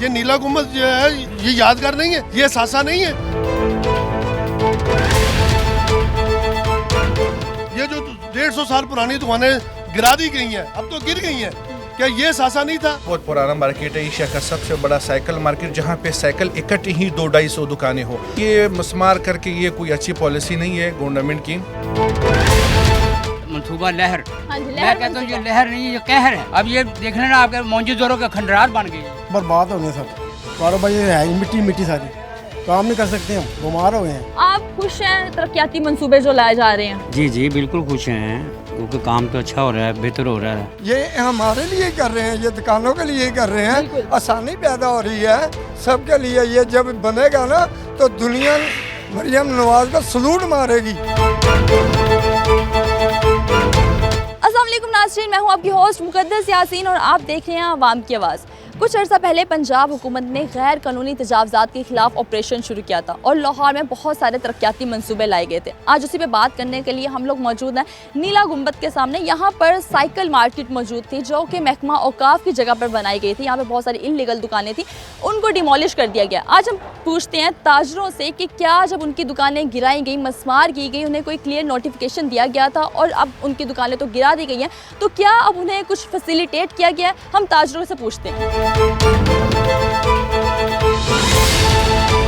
ये नीला गुम्बद जो है ये यादगार नहीं है, ये सासा नहीं है। ये जो 150 साल पुरानी दुकानें गिरा दी गई हैं, अब तो गिर गई हैं, क्या ये सासा नहीं था? बहुत पुराना मार्केट है एशिया का सबसे बड़ा साइकिल मार्केट, जहाँ पे साइकिल इकट्ठी ही 200-250 दुकानें हो। ये मस्मार करके ये कोई अच्छी पॉलिसी नहीं है गवर्नमेंट की। मंसूबा लहर, हाँ जी, मैं कहता हूँ ये लहर नहीं, ये कहर है। अब ये देख लेना आपके मौजूदों के खंडरात बन गई, बर्बाद हो गए सब। कारोबार ये है मिट्टी मिट्टी सारी, काम नहीं कर सकते, हम बीमार हो गए हैं। आप खुश हैं तरक्याती मंसूबे जो लाए जा रहे हैं? जी जी बिल्कुल खुश हैं, क्योंकि काम तो अच्छा हो रहा है, बेहतर हो रहा है। ये हमारे लिए कर रहे हैं, ये दुकानों के लिए कर रहे हैं, आसानी पैदा हो रही है सबके लिए। ये जब बनेगा ना तो दुनिया मरियम नवाज का सलूट मारेगी। अस्सलाम वालेकुम नाज़रीन, मैं हूं आपकी होस्ट मुक़द्दस यासीन और आप देख रहे हैं आवाम की आवाज़। कुछ अर्सा पहले पंजाब हुकूमत ने गैर कानूनी तजावज़ात के खिलाफ ऑपरेशन शुरू किया था और लाहौर में बहुत सारे तरक्याती मंसूबे लाए गए थे। आज उसी पे बात करने के लिए हम लोग मौजूद हैं नीला गुम्बद के सामने। यहाँ पर साइकिल मार्केट मौजूद थी जो कि महकमा औकाफ की जगह पर बनाई गई थी। यहाँ पर बहुत सारी इल्लीगल दुकानें थी, उनको डिमोलिश कर दिया गया। आज हम पूछते हैं ताजरों से कि क्या जब उनकी दुकानें गिराई गई, मस्मार की गई, उन्हें कोई क्लियर नोटिफिकेशन दिया गया था और अब उनकी दुकानें तो गिरा दी गई हैं, तो क्या अब उन्हें कुछ फैसिलिटेट किया गया है? हम ताजरों से पूछते हैं।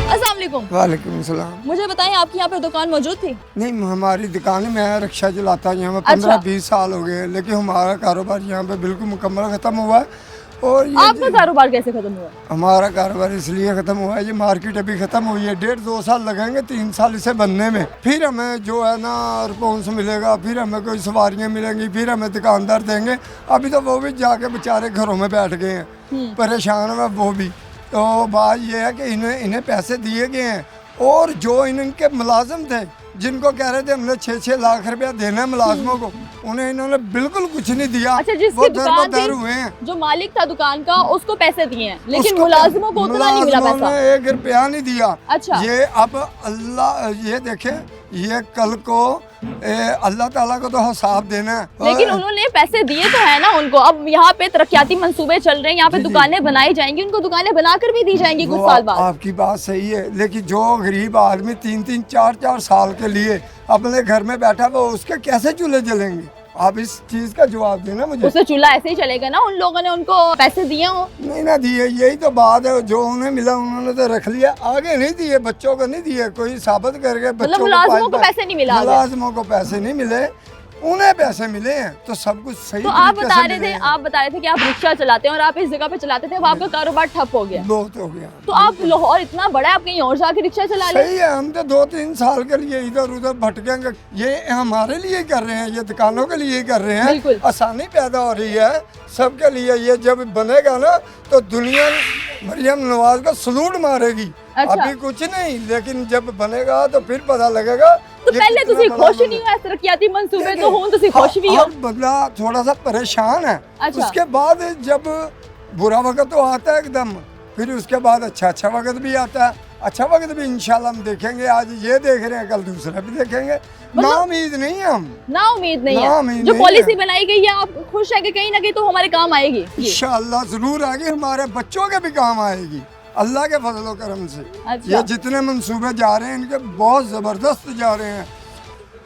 अस्सलाम वालेकुम। वालेकुम सलाम। मुझे बताएं, आपकी यहाँ पर दुकान मौजूद थी? नहीं, हमारी दुकान में मैं रिक्शा चलाता हूँ यहाँ पे 15-20 साल हो गए, लेकिन हमारा कारोबार यहाँ पे बिल्कुल मुकम्मल ख़त्म हुआ है। और ये आपका कारोबार कैसे खत्म हुआ? हमारा कारोबार इसलिए ख़त्म हुआ है, ये मार्केट अभी ख़त्म हुई है, 1.5-2 साल लगेंगे, 3 साल इसे बनने में। फिर हमें जो है ना रिस्पॉन्स मिलेगा, फिर हमें कोई सवारियाँ मिलेंगी, फिर हमें दुकानदार देंगे। अभी तो वो भी जाके बेचारे घरों में बैठ गए हैं, परेशान है वो भी। तो बात ये है कि इन्हें पैसे दिए गए हैं और जो इनके मुलाजिम थे जिनको कह रहे थे हमने 6-6 लाख रुपया देना है मुलाजमों को, उन्हें इन्होंने बिल्कुल कुछ नहीं दिया। अच्छा, जिसकी दुकान थी, हुए हैं, जो मालिक था दुकान का, उसको पैसे दिए हैं, लेकिन मुलाजिमों को उतना नहीं मिला पैसा। 1 रुपया नहीं दिया। अच्छा, ये अब अल्लाह, ये देखे, ये कल को अल्लाह ताला को तो हिसाब देना है। लेकिन उन्होंने पैसे दिए तो है ना उनको। अब यहाँ पे तरक्याती मंसूबे चल रहे हैं, यहाँ पे दुकानें बनाई जाएंगी, उनको दुकानें बनाकर भी दी जाएंगी कुछ साल बाद। आपकी बात सही है, लेकिन जो गरीब आदमी 3-3, 4-4 साल के लिए अपने घर में बैठा वो उसके कैसे चूल्हे जलेंगे? आप इस चीज का जवाब देना मुझे। उससे चूल्हा ऐसे ही चलेगा ना? उन लोगों ने उनको पैसे दिए हो? नहीं ना दिए, यही तो बात है। जो उन्हें मिला उन्होंने तो रख लिया, आगे नहीं दिए, बच्चों को नहीं दिए, कोई साबित करके बच्चों को, मुलाजिमों को पैसे नहीं मिला, मुलाजिमों को पैसे नहीं मिले, उन्हें पैसे मिले हैं, तो सब कुछ सही। तो आप बता रहे थे कि आप रिक्शा चलाते हैं और आप इस जगह पे चलाते थे, अब आपका कारोबार ठप हो गया। बहुत हो गया। तो आप लाहौर इतना बड़ा है, आप कहीं और जाके रिक्शा चला लें। सही है, हम तो 2-3 साल के लिए इधर उधर भटकेंगे। ये हमारे लिए कर रहे हैं, ये दुकानों के लिए कर रहे हैं, आसानी पैदा हो रही है सबके लिए। ये जब बनेगा ना तो दुनिया मरियम नवाज का सलूट मारेगी। अच्छा। अभी कुछ नहीं, लेकिन जब बनेगा तो फिर पता लगेगा। तो पहले तुसी खुश नहीं हो तरक्याती मंसूबे तो हों, तुसी खुश भी हो? बदला थोड़ा सा परेशान है। अच्छा। उसके बाद जब बुरा वक्त तो आता है एकदम, फिर उसके बाद अच्छा वक्त भी आता है। अच्छा वक्त भी इंशाल्लाह हम देखेंगे। आज ये देख रहे हैं, कल दूसरा भी देखेंगे। ना उम्मीद नहीं है हम, ना उम्मीद नहीं है। जो पॉलिसी बनाई गई है, आप खुश है कि कहीं ना कहीं तो हमारे काम आएगी? इंशाल्लाह जरूर आएगी, हमारे बच्चों के भी काम आएगी अल्लाह के फजल करम से। अच्छा। ये जितने मंसूबे जा रहे हैं इनके बहुत ज़बरदस्त जा रहे हैं।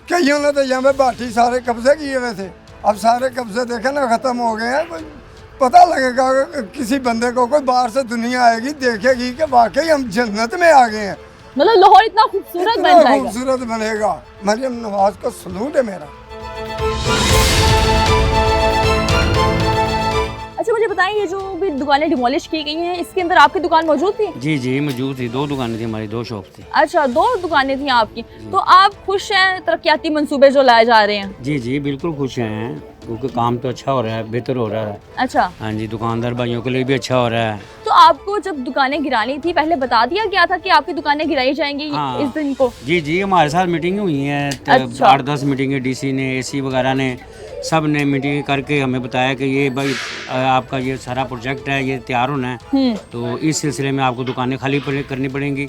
कईयों ने तो यहाँ पे बाटी सारे कब्जे किए हुए थे, अब सारे कब्जे देखे ना ख़त्म हो गए हैं। पता लगेगा किसी बंदे को, कोई बाहर से दुनिया आएगी देखेगी कि वाकई हम जन्नत में आ गए हैं। मतलब लाहौर इतना खूबसूरत बन जाएगा, खूबसूरत बनेगा। मरियम नवाज का सलूट है मेरा। अच्छा, मुझे बताएं, ये जो भी दुकानें डिमोलिश की गई हैं, इसके अंदर आपकी दुकान मौजूद थी? जी जी मौजूद थी, 2 दुकानें थी हमारी, 2 शॉप थी। अच्छा, 2 दुकानें थी आपकी। तो आप खुश हैं तरक्याती मंसूबे जो लाए जा रहे हैं? जी जी बिल्कुल खुश हैं, क्योंकि काम तो अच्छा हो रहा है, बेहतर हो रहा है। अच्छा। हाँ जी, दुकानदार भाइयों के लिए भी अच्छा हो रहा है। तो आपको जब दुकानें गिरानी थी, पहले बता दिया गया था कि आपकी दुकानें गिराई जाएंगी इस दिन को? जी जी हमारे साथ मीटिंग हुई है। अच्छा। 8-10 मीटिंगें डीसी ने, एसी वगैरह ने, सब ने मीटिंग करके हमें बताया कि ये भाई आपका ये सारा प्रोजेक्ट है, ये तैयार होना है, तो इस सिलसिले में आपको दुकानें खाली करनी पड़ेंगी।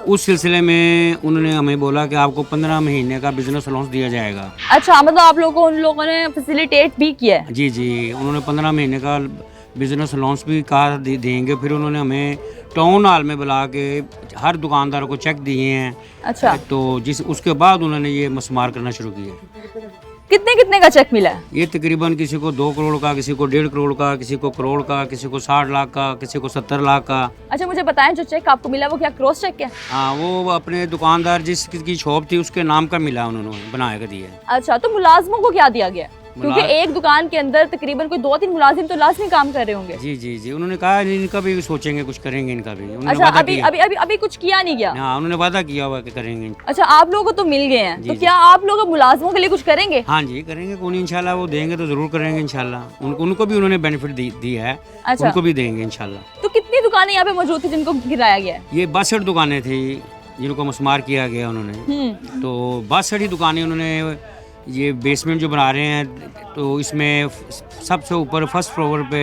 उस सिलसिले में उन्होंने हमें बोला कि आपको 15 महीने का बिजनेस अलाउंस दिया जाएगा। अच्छा, मतलब आप लोगों को उन लोगों ने फैसिलिटेट भी किया है? जी जी, उन्होंने 15 महीने का बिजनेस लोन्स भी कहा देंगे। फिर उन्होंने हमें टाउन हॉल में बुला के हर दुकानदार को चेक दिए हैं। अच्छा, तो उसके बाद उन्होंने ये मस्मार करना शुरू किया। कितने कितने का चेक मिला है? ये तकरीबन किसी को 2 करोड़ का, किसी को 1.5 करोड़ का, किसी को करोड़ का, किसी को 60 लाख का, किसी को 70 लाख का। अच्छा, मुझे बताएं जो चेक आपको मिला वो क्या क्रॉस चेक है? हाँ, वो अपने दुकानदार जिसकी शॉप थी उसके नाम का मिला, उन्होंने बना के दिया। अच्छा, तो मुलाजमों को क्या दिया गया? क्योंकि एक दुकान के अंदर तकरीबन कोई 2-3 मुलाजिम तो लाजमी काम कर रहे होंगे। जी जी जी, उन्होंने कहा इनका भी सोचेंगे, कुछ करेंगे इनका भी। उन्होंने अच्छा, वादा अभी किया। अभी अभी अभी कुछ किया नहीं गया? हाँ, उन्होंने वादा किया हुआ कि करेंगे। अच्छा, आप लोगों को तो मिल गए हैं, जी, तो जी। क्या आप लोग मुलाजमों के लिए कुछ करेंगे? हाँ जी, करेंगे। कौन इंशाल्लाह वो देंगे तो जरूर करेंगे इंशाल्लाह। उनको भी उन्होंने बेनिफिट दिया है। अच्छा। उनको भी देंगे इंशाल्लाह। तो कितनी दुकानें यहाँ पे मौजूद थी जिनको गिराया गया है? ये 62 दुकानें थी जिनको मस्मार किया गया उन्होंने। तो 62 ही दुकानें उन्होंने ये बेसमेंट जो बना रहे हैं, तो इसमें सबसे ऊपर फर्स्ट फ्लोर पे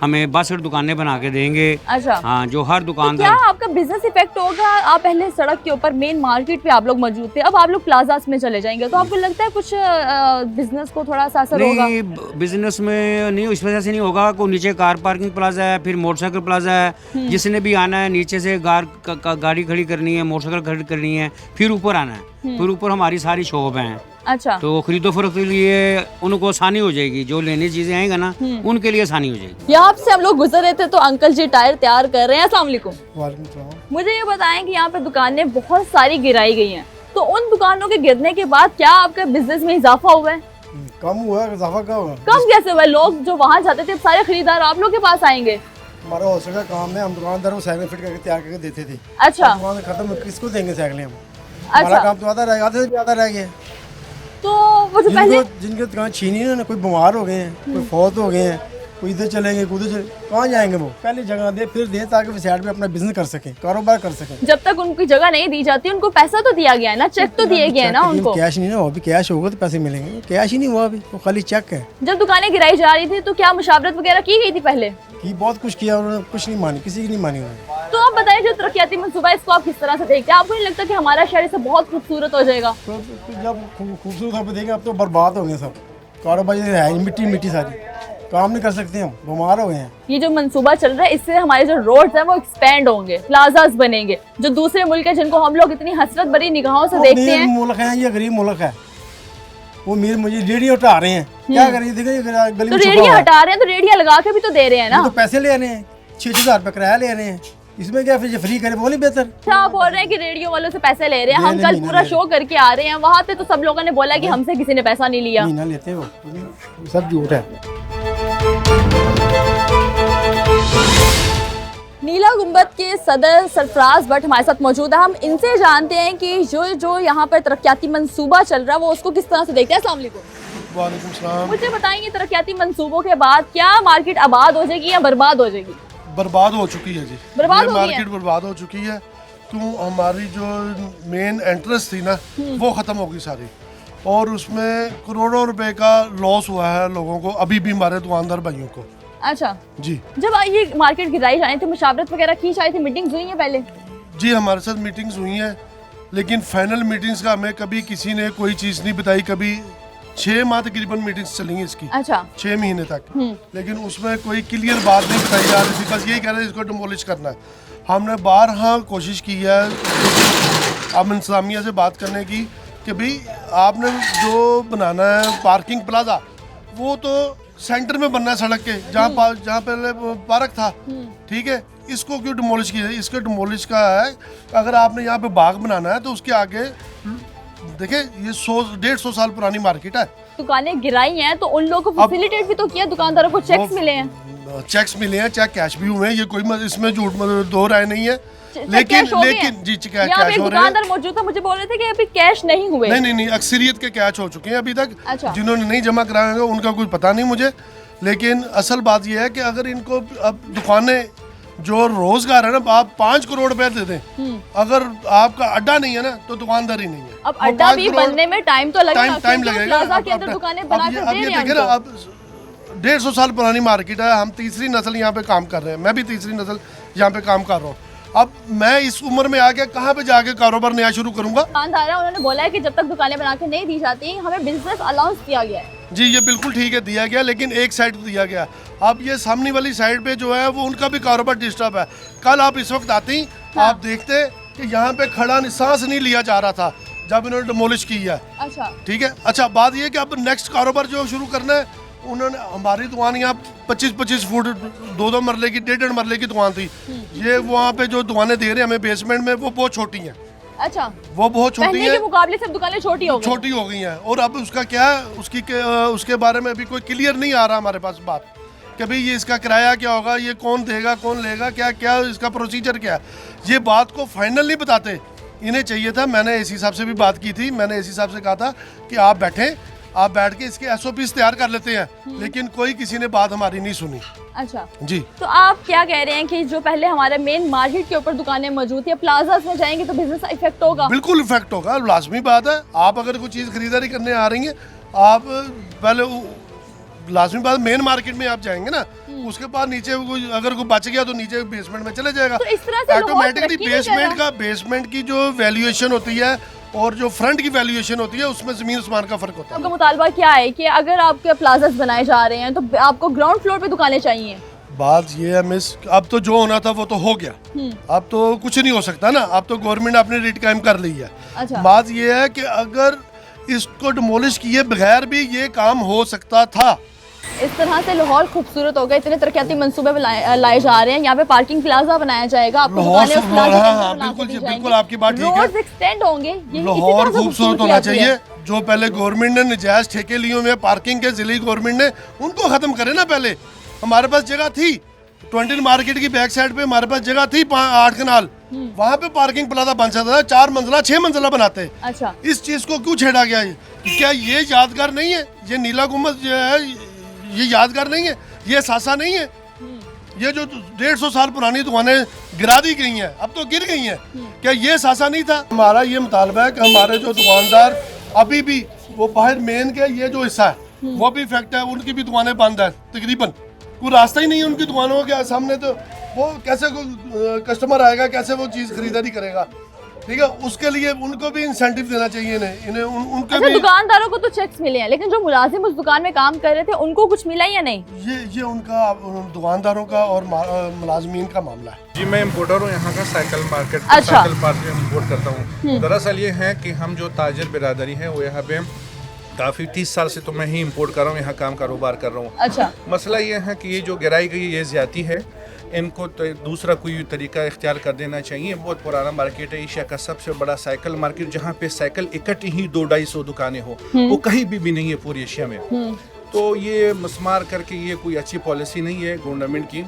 हमें 62 दुकानें बना के देंगे। अच्छा, हाँ, जो हर तो क्या दुकानदार। आपका बिजनेस इफेक्ट होगा? आप पहले सड़क के ऊपर मेन मार्केट पे आप लोग मौजूद थे, अब आप लोग प्लाजास में चले जाएंगे, तो आपको लगता है कुछ बिजनेस को थोड़ा सा असर होगा? नहीं, बिजनेस में नहीं, इस वजह से नहीं होगा। को नीचे कार पार्किंग प्लाजा है, फिर मोटरसाइकिल प्लाजा है। जिसने भी आना है नीचे से गाड़ी खड़ी करनी है, मोटरसाइकिल खड़ी करनी है, फिर ऊपर आना है। फिर ऊपर हमारी सारी शॉप हैं। अच्छा, तो खरीदो फरोख्त के लिए उनको आसानी हो जाएगी। जो लेने चीजें आएंगे ना, उनके लिए आसानी हो जाएगी। यहाँ से हम लोग गुजर रहे थे तो अंकल जी टायर तैयार कर रहे हैं। अस्सलाम वालेकुम। वालेकुम सलाम। मुझे ये बताएं कि यहाँ पे दुकानें बहुत सारी गिराई गई हैं, तो उन दुकानों के गिरने के बाद क्या आपका बिजनेस में इजाफा हुआ है? कम हुआ है, इजाफा क्या हुआ? कम कैसे हुआ है? लोग जो वहाँ जाते थे सारे खरीदार आप लोग के पास आएंगे। हमारा होलसेल का काम है, हम दुकानदारों को साइकिल फिट करके तैयार करके देते थे। अच्छा, दुकान खत्म, किसको देंगे साइकिलें हम? हमारा अच्छा, काम तो आधा रह गया, आधे से भी आधा रह गया। तो वो जो पहले जिनकी दुकान छीनी है ना, कोई बीमार हो गए हैं, कोई फौत हो गए हैं, कोई इधर चलेंगे, कोई उधर चले, कहाँ जाएंगे वो? पहले जगह दे, फिर दे, ताकि वो साइड पे अपना बिजनेस कर सकें, कारोबार कर सकें। जब तक उनको जगह नहीं दी जाती, उनको पैसा तो दिया गया है ना, चेक तो दिए गए हैं ना उनको। कैश नहीं ना हुआ, अभी कैश होगा तो पैसे मिलेंगे, कैश ही नहीं हुआ अभी, वो खाली चेक है। जब दुकानें गिराई जा रही थी तो क्या मुशावरत वगैरह की गई थी पहले? कि बहुत कुछ किया उन्होंने, कुछ नहीं मानी, किसी की नहीं मानी उन्होंने। तो आप बताइए, जो तरक्याती मंसूबा है, इसको आप किस तरह से देखते हैं? आपको नहीं लगता कि हमारा शहर इससे बहुत खूबसूरत हो जाएगा? तो जब खूबसूरत आप देखेंगे, अब तो बर्बाद हो गए सब, कारोबार है मिट्टी मिट्टी सारी, काम नहीं कर सकते, हम बीमार हो गए हैं। ये जो मंसूबा चल रहा है, इससे हमारे जो रोड्स हैं वो एक्सपेंड होंगे, प्लाजास बनेंगे। जो दूसरे मुल्क है जिनको हम लोग इतनी हसरत भरी निगाहों से देखते हैं, मुल्क है, ये गरीब मुल्क है, वो मीर मुझे रेडियो हटा रहे हैं, क्या करें? देखो गली तो में छुपा रेडिया हुआ है। हटा रहे हैं तो रेडिया लगा के भी तो दे रहे हैं ना। तो पैसे ले रहे हैं, 6,000 रुपये किराया ले रहे हैं, इसमें क्या? फिर फ्री करे, वो नहीं बेहतर? अच्छा, आप बोल रहे हैं कि रेडियो वालों से पैसे ले रहे हैं। हम ले कल नहीं, पूरा ले शो करके आ रहे हैं, वहाँ पे तो सब लोगों ने बोला कि हमसे किसी ने पैसा नहीं लिया। नहीं ना लेते वो सब झूठ है। नीला गुंबद के सदर सरफराज भट्ट हमारे साथ मौजूद है। हम इनसे जानते हैं कि जो यहाँ पर तरक्याती मंसूबा चल रहा है वो उसको किस तरह से देखते हैं। अस्सलाम वालेकुम। वालेकुम सलाम। मुझे बताएंगे, तरक्याती मंसूबों के बाद क्या मार्केट आबाद हो जाएगी या बर्बाद हो जाएगी? बर्बाद हो चुकी है जी, बर्बाद ये हो गई है? मार्केट बर्बाद हो चुकी है। क्यों? हमारी जो मेन एंट्रेंस थी ना, वो ख़त्म हो गई सारी, और उसमें करोड़ों रुपए का लॉस हुआ है लोगों को, अभी भी हमारे दुकानदार भाइयों को। अच्छा, जी जब ये मार्केट गिराई जानी थी, मुशावरत वगैरह की जाती थी, मीटिंग्स हुई हैं पहले? जी, हमारे साथ मीटिंग्स हुई हैं, लेकिन फाइनल मीटिंग्स का हमें कभी किसी ने कोई चीज़ नहीं बताई। कभी 6 माह तकरीबन मीटिंग्स चली हैं इसकी, अच्छा, 6 महीने तक, लेकिन उसमें कोई क्लियर बात नहीं बताई जा रही थी। बस यही कह रहे हैं इसको डिमोलिश करना है। हमने बारहा कोशिश की है अब इंतजामिया से बात करने की कि भाई आपने जो बनाना है पार्किंग प्लाजा, वो तो सेंटर में बनना है सड़क के, जहाँ पहले पार्क था, ठीक है, इसको क्यों डिमोलिश किया है? इसके डिमोलिश का है, अगर आपने यहाँ पे बाग बनाना है तो उसके आगे देखिए, ये 100-150 साल पुरानी मार्केट है। दुकानें गिराई हैं तो उन लोगों को फैसिलिटेट भी तो किया, दुकानदारों को चेक्स मिले हैं। चेक्स मिले हैं, चेक कैश भी हुए हैं, ये कोई इसमें झूठ दो राय नहीं है। चेक लेकिन कैश हो गए हैं। लेकिन जी कैश यहाँ पे एक हो रहे हैं। दुकानदार मौजूद था, मुझे बोल रहे थे कि अभी कैश नहीं हुए। नहीं, अक्सरियत के कैश हो चुके हैं अभी तक। अच्छा। जिन्होंने नहीं जमा कराए होंगे उनका कुछ पता नहीं मुझे, लेकिन असल बात यह है कि अगर इनको अब दुकानें जो रोजगार है ना, आप 5 करोड़ रुपए दे दें, अगर आपका अड्डा नहीं है ना तो दुकानदार ही नहीं है। अब वो अड्डा 5 भी करोड़ बनने में टाइम तो लगेगा, टाइम क्योंकि लगेगा। प्लाजा के अंदर दुकानें बना के अब दे ये रहे हैं देखिए ना, उनको। अब 150 साल पुरानी मार्केट है, हम तीसरी नस्ल यहाँ पे काम कर रहे हैं, मैं भी तीसरी नस्ल यहाँ पे काम कर रहा हूँ। अब मैं इस उम्र में आके कहाँ पे जाके कारोबार नया शुरू करूंगा? दुकानदार है, उन्होंने बोला है कि जब तक दुकानें बना के नहीं दी जाती, हमें बिजनेस अलाउंस दिया गया है। जी ये बिल्कुल ठीक है दिया गया, लेकिन एक साइड दिया गया। अब ये सामने वाली साइड पे जो है वो उनका भी कारोबार डिस्टर्ब है। कल आप इस वक्त आती आप देखते कि यहाँ पे खड़ा सांस नहीं लिया जा रहा था जब इन्होंने डिमोलिश की है। अच्छा ठीक है। अच्छा बात ये कि अब नेक्स्ट कारोबार जो शुरू करना है, उन्होंने हमारी दुकान यहाँ 25-25 फुट 2-2 मरले की 1.5 मरले की दुकान थी। ये वहाँ पे जो दुकानें दे रहे हैं हमें बेसमेंट में, वो बहुत छोटी हैं। अच्छा वो बहुत छोटी पहले है, के मुकाबले सब दुकानें छोटी हो गई। छोटी हो गई हैं। और अब उसका क्या है, उसके बारे में अभी कोई क्लियर नहीं आ रहा हमारे पास बात कि भाई ये इसका किराया क्या होगा, ये कौन देगा कौन लेगा, क्या क्या इसका प्रोसीजर क्या है। ये बात को फाइनल नहीं बताते। इन्हें चाहिए था, मैंने एसी साहब से भी बात की थी, मैंने एसी साहब से कहा था कि आप बैठ के इसके SOPs तैयार कर लेते हैं, लेकिन कोई किसी ने बात हमारी नहीं सुनी। अच्छा जी तो आप क्या कह रहे हैं कि जो पहले हमारे मेन मार्केट के ऊपर दुकानें मौजूद थी, प्लाजास में जाएंगे तो बिजनेस इफेक्ट होगा? बिल्कुल इफेक्ट होगा, लाजमी बात है। आप अगर कोई चीज़ खरीदारी करने आ रही हैं, आप पहले लाजमी बात मेन मार्केट में आप जाएंगे ना, उसके बाद नीचे अगर कोई बच गया तो नीचे बेसमेंट में चले जाएगा। तो इस तरह से ऑटोमेटिकली बेसमेंट की जो वैल्यूएशन होती है और जो फ्रंट की वैल्यूएशन होती है उसमें जमीन आसमान का फर्क होता है। आपका मुतालबा क्या है कि अगर आपके प्लाजास बनाए जा रहे हैं तो आपको ग्राउंड फ्लोर पे दुकानें चाहिए? बात ये है मिस, अब तो जो होना था वो तो हो गया, अब तो कुछ नहीं हो सकता ना। अब तो गवर्नमेंट अपनी रेट कायम कर ली है। अच्छा। बात ये है कि अगर इसको डिमोलिश किए बगैर भी ये काम हो सकता था। इस तरह से लाहौर खूबसूरत होगा, इतने तरक्याती मंसूबे लाए जा रहे हैं। यहाँ पे पार्किंग प्लाजा बनाया जाएगा, आपको दुकानें उस प्लाजा के अंदर बना के दी जाएंगी। बिल्कुल आपकी बात ठीक है, रोड्स एक्सटेंड होंगे। लाहौर खूबसूरत होना चाहिए। जो पहले गवर्नमेंट ने नजायज ठेके लिए हुए पार्किंग के, जिले गवर्नमेंट ने उनको खत्म करे ना। पहले हमारे पास जगह थी 20 मार्केट की बैक साइड पे, हमारे पास जगह थी 8 कनाल, वहाँ पे पार्किंग प्लाजा बन सकता था, 4 मंजिला 6 मंजिला बनाते। अच्छा इस चीज को क्यों छेड़ा गया? क्या ये यादगार नहीं है? ये नीला गुम्बद जो है ये यादगार नहीं है? ये सासा नहीं है? ये जो 150 साल पुरानी दुकानें गिरा दी गई हैं, अब तो गिर गई हैं, क्या ये सासा नहीं था? हमारा ये मुतालबा है कि हमारे जो दुकानदार अभी भी वो बाहर मेन के ये जो हिस्सा है वो भी इफेक्ट है, उनकी भी दुकानें बंद है तकरीबन। कोई रास्ता ही नहीं है उनकी दुकानों के सामने, तो वो कैसे कोई कस्टमर आएगा, कैसे वो चीज़ खरीदारी करेगा? ठीक है, उसके लिए उनको भी इंसेंटिव देना चाहिए इन्हें उनके अच्छा, भी। दुकानदारों को तो चेक्स मिले हैं, लेकिन जो मुलाजिम उस दुकान में काम कर रहे थे उनको कुछ मिला या नहीं? ये उनका दुकानदारों का और मुलाजमीन का मामला है। जी मैं इम्पोर्टर हूँ यहाँ का साइकिल मार्केट, अच्छा। साइकिल मार्केट में इम्पोर्ट करता हूँ। दरअसल ये है कि हम जो ताजिर बिरादरी है वो यहाँ पे काफ़ी 30 साल से तो मैं ही इम्पोर्ट कर रहा हूँ, यहाँ काम कारोबार कर रहा हूँ। अच्छा मसला ये है कि ये जो गिराई गई ये ज़्यादती है, इनको तो दूसरा कोई तरीका इख्तियार कर देना चाहिए। बहुत पुराना मार्केट है, एशिया का सबसे बड़ा साइकिल मार्केट, जहाँ पे साइकिल इकट्ठी ही 200-250 दुकानें हो, वो कहीं भी नहीं है पूरी एशिया में। तो ये मस्मार करके ये कोई अच्छी पॉलिसी नहीं है, गवर्नमेंट की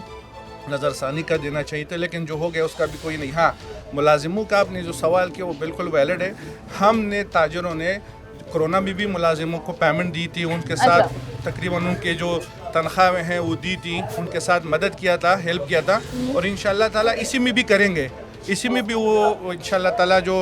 नज़रसानी कर देना चाहिए था, लेकिन जो हो गया उसका भी कोई नहीं। हाँ, मुलाजिमों का आपने जो सवाल किया वो बिल्कुल वैलिड है। हमने ताजरों ने कोरोना में भी मुलाजिमों को पेमेंट दी थी, उनके साथ तकरीबन उनके जो तनख्वाहें हैं वो दी थी, उनके साथ मदद किया था, हेल्प किया था, और इंशाल्लाह ताला इसी में भी करेंगे। इसी में भी वो इंशाल्लाह ताला जो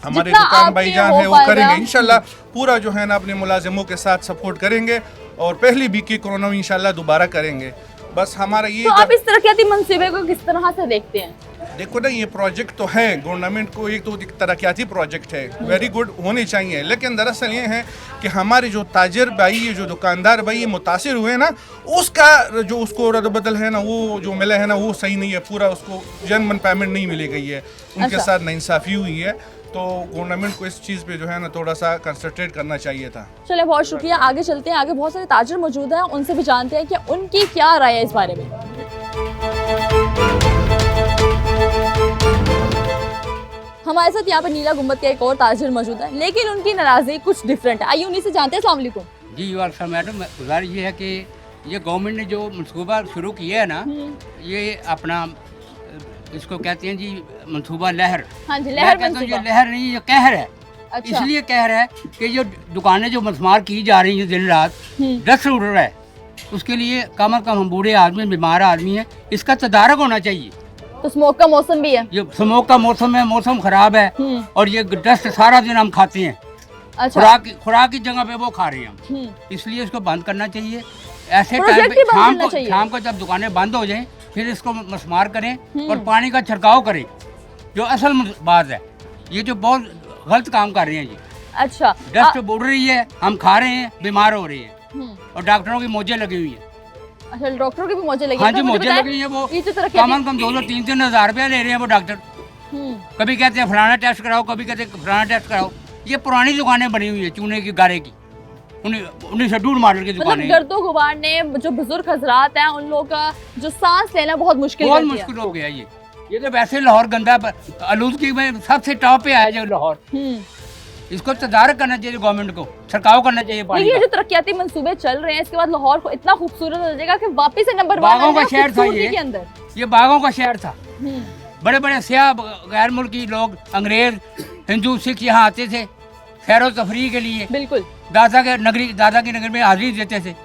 हमारे दुकान भाईजान है वो करेंगे इंशाल्लाह। पूरा जो है ना अपने मुलाजिमों के साथ सपोर्ट करेंगे, और पहली भी की कोरोना में इंशाल्लाह दोबारा करेंगे। बस हमारा ये तो आप इस तरक्याती मंसूबे को किस तरह से देखते हैं? देखो ना, ये प्रोजेक्ट तो है गवर्नमेंट को, एक तो तरक्याती प्रोजेक्ट है, वेरी गुड होने चाहिए, लेकिन दरअसल ये है कि हमारे जो ताजिर भाई, ये जो दुकानदार भाई ये मुतासिर हुए ना, उसका जो उसको रद्द-बदल है ना, वो जो मिला है ना वो सही नहीं है, पूरा उसको जनमन पेमेंट नहीं मिली गई है, उनके साथ नाइंसाफ़ी हुई है। तो गवर्नमेंट को इस चीज़ पे जो है ना थोड़ा सा कंसंट्रेट करना चाहिए था। चलिए बहुत शुक्रिया, आगे चलते हैं। आगे बहुत सारे ताजिर मौजूद हैं, उनसे भी जानते हैं कि उनकी क्या राय है इस बारे में। हमारे साथ यहाँ पर नीला गुम्बद के एक और ताजिर मौजूद है, लेकिन उनकी नाराजगी कुछ डिफरेंट है। आइए उन्हीं से जानते हैं। अस्सलाम वालेकुम। जी वालेकुम मैडम, गुजारिश ये है कि ये गवर्नमेंट ने जो मनसूबा शुरू किया है ना, ये अपना इसको कहते हैं जी मनसूबा लहर। हाँ जी, लहर मैं कहता हूँ ये लहर नहीं, ये कहर है। अच्छा। इसलिए कहर है कि जो दुकानें जो मसमार की जा रही हैं दिन रात, डस्ट उड़ रहा है, उसके लिए कम अज़ कम हम बूढ़े आदमी, बीमार आदमी हैं, इसका तदारक होना चाहिए। तो स्मोक का मौसम भी है, ये स्मोक का मौसम है, मौसम खराब है, और ये डस्ट सारा दिन हम खाते हैं। अच्छा। खुराक की जगह पे वो खा रहे हैं हम, इसलिए इसको बंद करना चाहिए। ऐसे टाइम प्रोजेक्ट पे ही बंद करना चाहिए। शाम को जब दुकानें बंद हो जाएं, फिर इसको मसमार करें और पानी का छिड़काव करें, जो असल बात है। ये जो बहुत गलत काम कर रहे हैं जी। अच्छा, डस्ट उड़ रही है, हम खा रहे हैं, बीमार हो रहे हैं। और डॉक्टरों की मौजें लगी हुई है। अच्छा, डॉक्टरों की भी मौजें लगी हाँ हैं। जी, तो मुझे मौजें बताएं, लगी हैं। वो ये जो तरक्की कम कम 2-3 हज़ार रुपया ले रहे हैं वो डॉक्टर। कभी कहते हैं फलाना टेस्ट कराओ, कभी कहते हैं फलाना टेस्ट कराओ। ये पुरानी दुकानें बनी हुई है चूने की गारे की, 1902 मॉडल की दुकानें। मतलब गर्दो गुबार ने जो बुजुर्ग हजरात हैं उन लोगों का जो सांस लेना बहुत मुश्किल बहुत कर दिया। मुश्किल हो गया ये तो वैसे लाहौर गंदा आलूदगी में सबसे टॉप पे आया जो लाहौर। इसको तदारक करना चाहिए गवर्नमेंट को, छिड़काव करना चाहिए पानी लेकिन ये का। जो तरक्याती मंसूबे चल रहे हैं इसके बाद लाहौर को इतना खूबसूरत हो जाएगा कि वापस से नंबर 1 बागों का शहर था के अंदर। ये बागों का शहर था। बड़े बड़े सियाह गैर मुल्की लोग, अंग्रेज, हिंदू, सिख यहाँ आते थे सैर व तफरी के लिए। बिल्कुल दादा की नगरी में हाजिरी देते थे।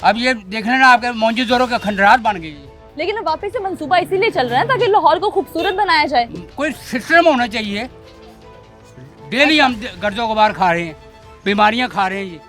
अब ये देख लेना आपके मौजूदोरों का खंडरात बन गई। लेकिन अब वापस से मंसूबा इसीलिए चल रहा है ताकि लाहौर को खूबसूरत बनाया जाए। कोई सिस्टम होना चाहिए। डेली हम गर्दो गुबार खा रहे हैं, बीमारियां खा रहे हैं। ये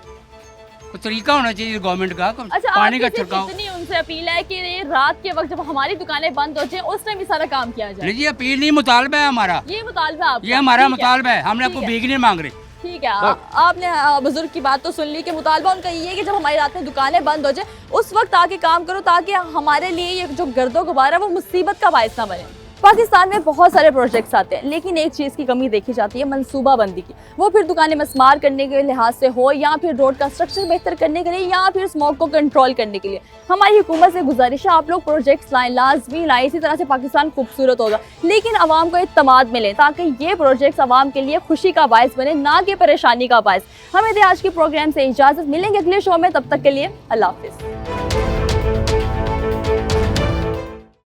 कोई तरीका होना चाहिए गवर्नमेंट का, अच्छा, पानी का आपकी सिर्फ छिड़काव। इतनी उनसे अपील है कि ये रात के वक्त जब हमारी दुकानें बंद हो जाए उस टाइम भी सारा काम किया जाए। नहीं जी, अपील नहीं, मुतालबा है हमारा। ये मुतालबा आपका? ये हमारा ठीक है। मुतालबा है। हमने आपको ठीक है। भीख नहीं मांग रहे। ठीक है, आपने बुजुर्ग की बात तो सुन ली कि मुतालबा उनका ये है कि जब हमारी रात में दुकानें बंद हो जाए उस वक्त आके काम करो ताकि हमारे लिए ये जो गर्दो गुबार है वो मुसीबत का बायस ना बने। पाकिस्तान में बहुत सारे प्रोजेक्ट्स आते हैं लेकिन एक चीज़ की कमी देखी जाती है, मनसूबाबंदी की। वो फिर दुकानें मस्मार करने के लिहाज से हो या फिर रोड का स्ट्रक्चर बेहतर करने के लिए या फिर स्मोक को कंट्रोल करने के लिए। हमारी हुकूमत से गुजारिश है आप लोग प्रोजेक्ट्स लाएं, लाजमी लाएं, इसी तरह से पाकिस्तान खूबसूरत होगा। लेकिन आवाम को इत्तमाद मिले ताकि ये प्रोजेक्ट्स आवाम के लिए खुशी का बायस बने, ना कि परेशानी का बायस। हमें दे आज के प्रोग्राम से इजाज़त, मिलेंगे अगले शो में। तब तक के लिए अल्लाह हाफिज़।